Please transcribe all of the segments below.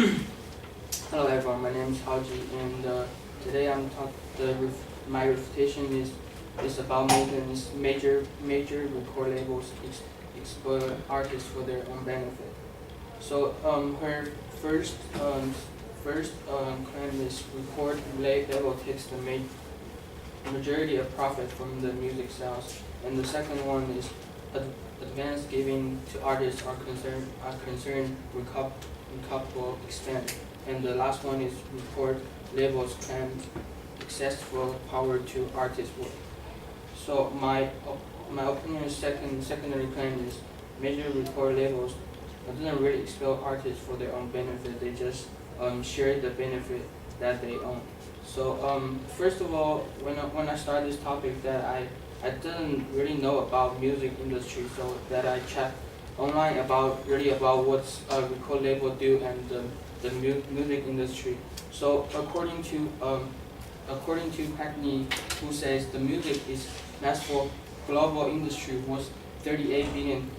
Hello everyone, my name is Haojie, and today my refutation is about making these major record labels exploit artists for their own benefit. So her first claim is record label takes the majority of profit from the music sales, and the second one is advance giving to artists are concerned recoverable expense. And the last one is record labels claim excessive power to artists' work. So my opinion is secondary claim is major record labels doesn't really expel artists for their own benefit. They just share the benefit that they own. So first of all, when I started this topic, that I didn't really know about music industry, so that I checked online about what's a record label do and the music industry. So according to Hackney, who says the music is massive global industry was 38 billion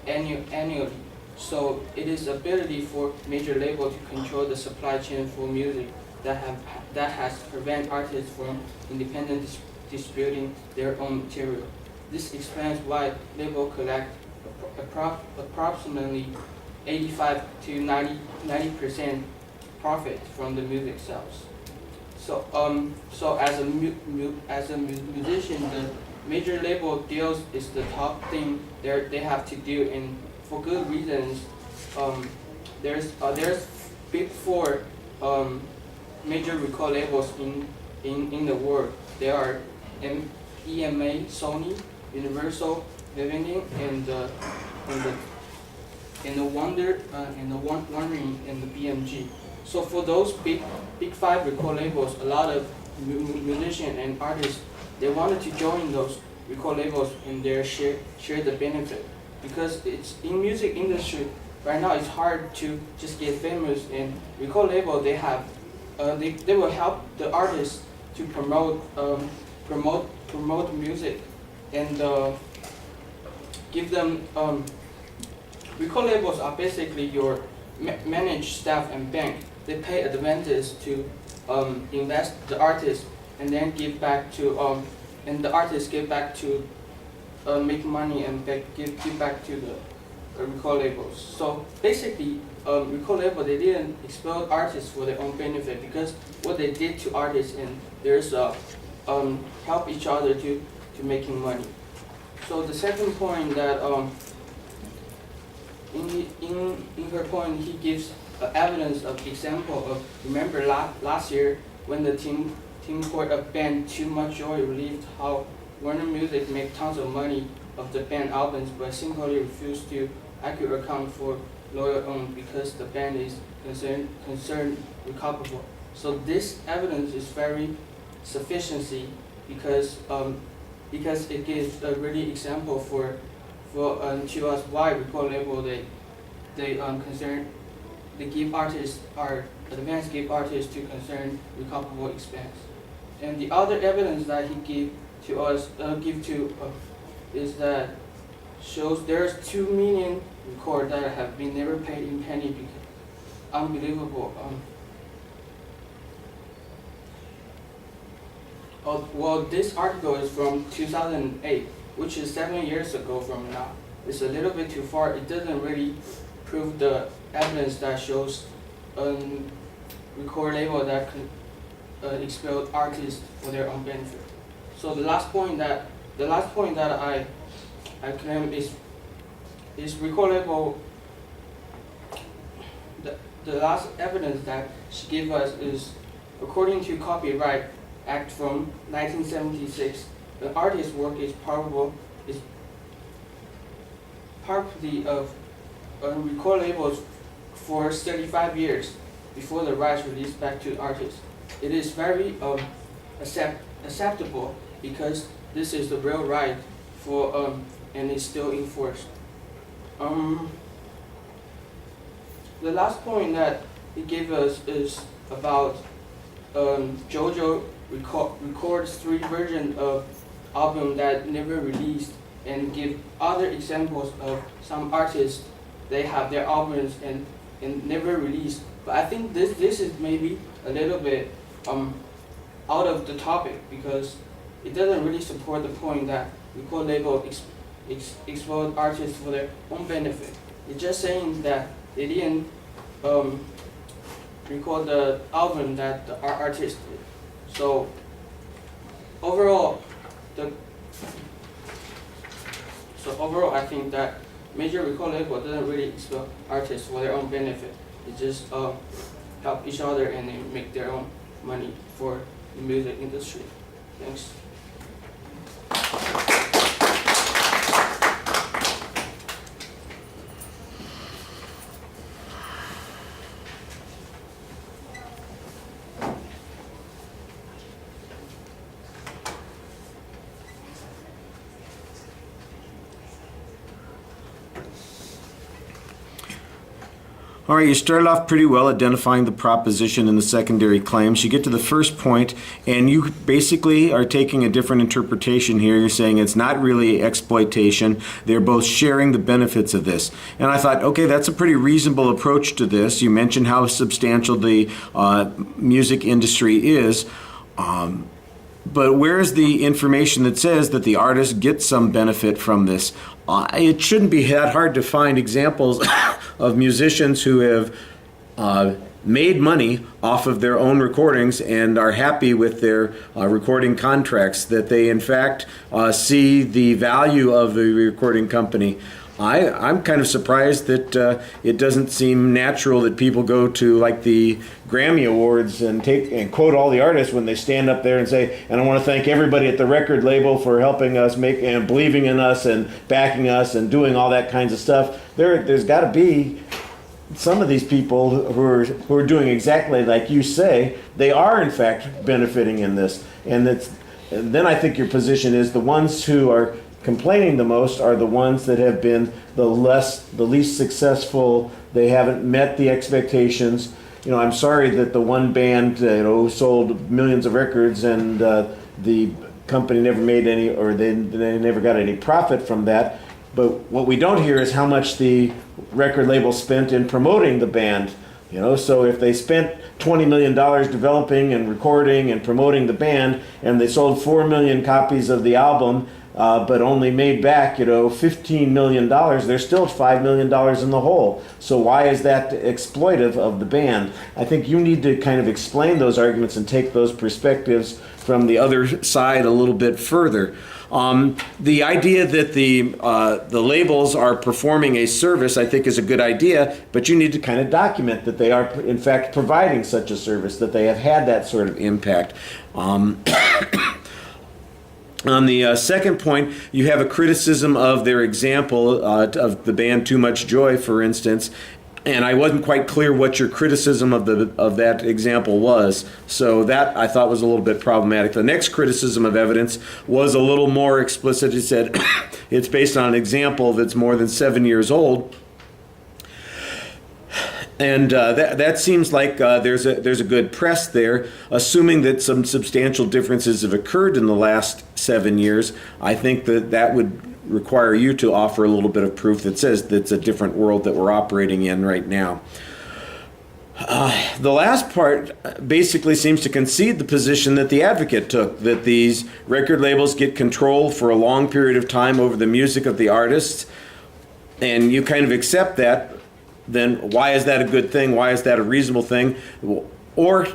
annually. So it is ability for major label to control the supply chain for music that has prevent artists from independent distributing their own material. This explains why label collect approximately 85 to 90% profit from the music sales. So as a musician, the major label deals is the top thing they have to do, and for good reasons. There's big four major record labels in the world. There are EMA, Sony, Universal, Vivendi, and the Wondering and the BMG. So for those big five record labels, a lot of musicians and artists, they wanted to join those record labels and share the benefit, because it's in music industry right now. It's hard to just get famous, and record label they have they will help the artists to promote music and give them record labels are basically your managed staff and bank. They pay advantage to invest the artist and then give back to and the artist give back to make money and give back to the record labels. So basically, record label they didn't expel artists for their own benefit, because what they did to artists, and there's help each other to making money. So the second point that in her point, he gives evidence of example of, remember last year when the Tim Court band Too Much Joy released, how Warner Music make tons of money of the band albums, but simply refused to accurately account for loyal own because the band is concerned recoverable. So this evidence is very sufficiency, because it gives a really example for to us why record label they give artists give artists to concern recoverable expense. And the other evidence that he give to us is that shows there's 2 million records that have been never paid in penny, because unbelievable. Well, this article is from 2008, which is 7 years ago from now. It's a little bit too far. It doesn't really prove the evidence that shows record label that could expel artists for their own benefit. So the last point that I claim is record label. The last evidence that she gave us is, according to Copyright Act from 1976, the artist's work is property of record labels for 35 years before the rights released back to the artist. It is very acceptable, because this is the real right for and is still enforced. The last point that he gave us is about JoJo records 3 versions of album that never released, and give other examples of some artists. They have their albums and and never released. But I think this is maybe a little bit out of the topic, because it doesn't really support the point that record label exploit artists for their own benefit. It's just saying that they didn't record the album that the artist did. So overall, I think that major record label doesn't really exploit artists for their own benefit. It just help each other and they make their own money for the music industry. Thanks. All right, you started off pretty well identifying the proposition and the secondary claims. You get to the first point, and you basically are taking a different interpretation here. You're saying it's not really exploitation. They're both sharing the benefits of this. And I thought, okay, that's a pretty reasonable approach to this. You mentioned how substantial the music industry is. But where's the information that says that the artist gets some benefit from this? It shouldn't be that hard to find examples of musicians who have made money off of their own recordings and are happy with their recording contracts, that they in fact see the value of the recording company. I'm kind of surprised that it doesn't seem natural that people go to like the Grammy Awards and quote all the artists when they stand up there and say, and I want to thank everybody at the record label for helping us make and believing in us and backing us and doing all that kinds of stuff. There's got to be some of these people who are doing exactly like you say. They are in fact benefiting in this, and then I think your position is the ones who are complaining the most are the ones that have been the least successful. They haven't met the expectations. I'm sorry that the one band sold millions of records and the company never made any, or they never got any profit from that. But what we don't hear is how much the record label spent in promoting the band. So if they spent $20 million developing and recording and promoting the band, and they sold 4 million copies of the album, but only made back, $15 million, they're still $5 million in the hole. So why is that exploitive of the band? I think you need to kind of explain those arguments and take those perspectives from the other side a little bit further. The idea that the labels are performing a service, I think, is a good idea, but you need to kind of document that they are, in fact, providing such a service, that they have had that sort of impact. On the second point, you have a criticism of their example of the band Too Much Joy, for instance, and I wasn't quite clear what your criticism of that example was. So that I thought was a little bit problematic. The next criticism of evidence was a little more explicit. It said it's based on an example that's more than 7 years old. And that seems like there's a good press there, assuming that some substantial differences have occurred in the last 7 years. I think that would require you to offer a little bit of proof that says that's a different world that we're operating in right now. The last part basically seems to concede the position that the advocate took, that these record labels get control for a long period of time over the music of the artists, and you kind of accept that. Then why is that a good thing? Why is that a reasonable thing? Or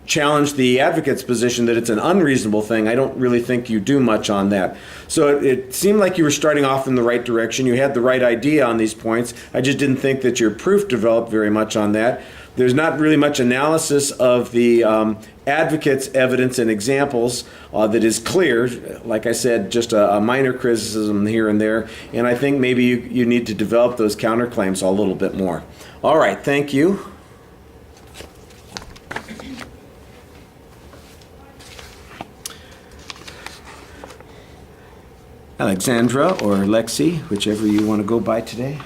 challenge the advocate's position that it's an unreasonable thing. I don't really think you do much on that. So it seemed like you were starting off in the right direction. You had the right idea on these points. I just didn't think that your proof developed very much on that. There's not really much analysis of the advocate's evidence and examples that is clear. Like I said, just a minor criticism here and there. And I think maybe you need to develop those counterclaims a little bit more. All right, thank you. Alexandra or Lexi, whichever you want to go by today.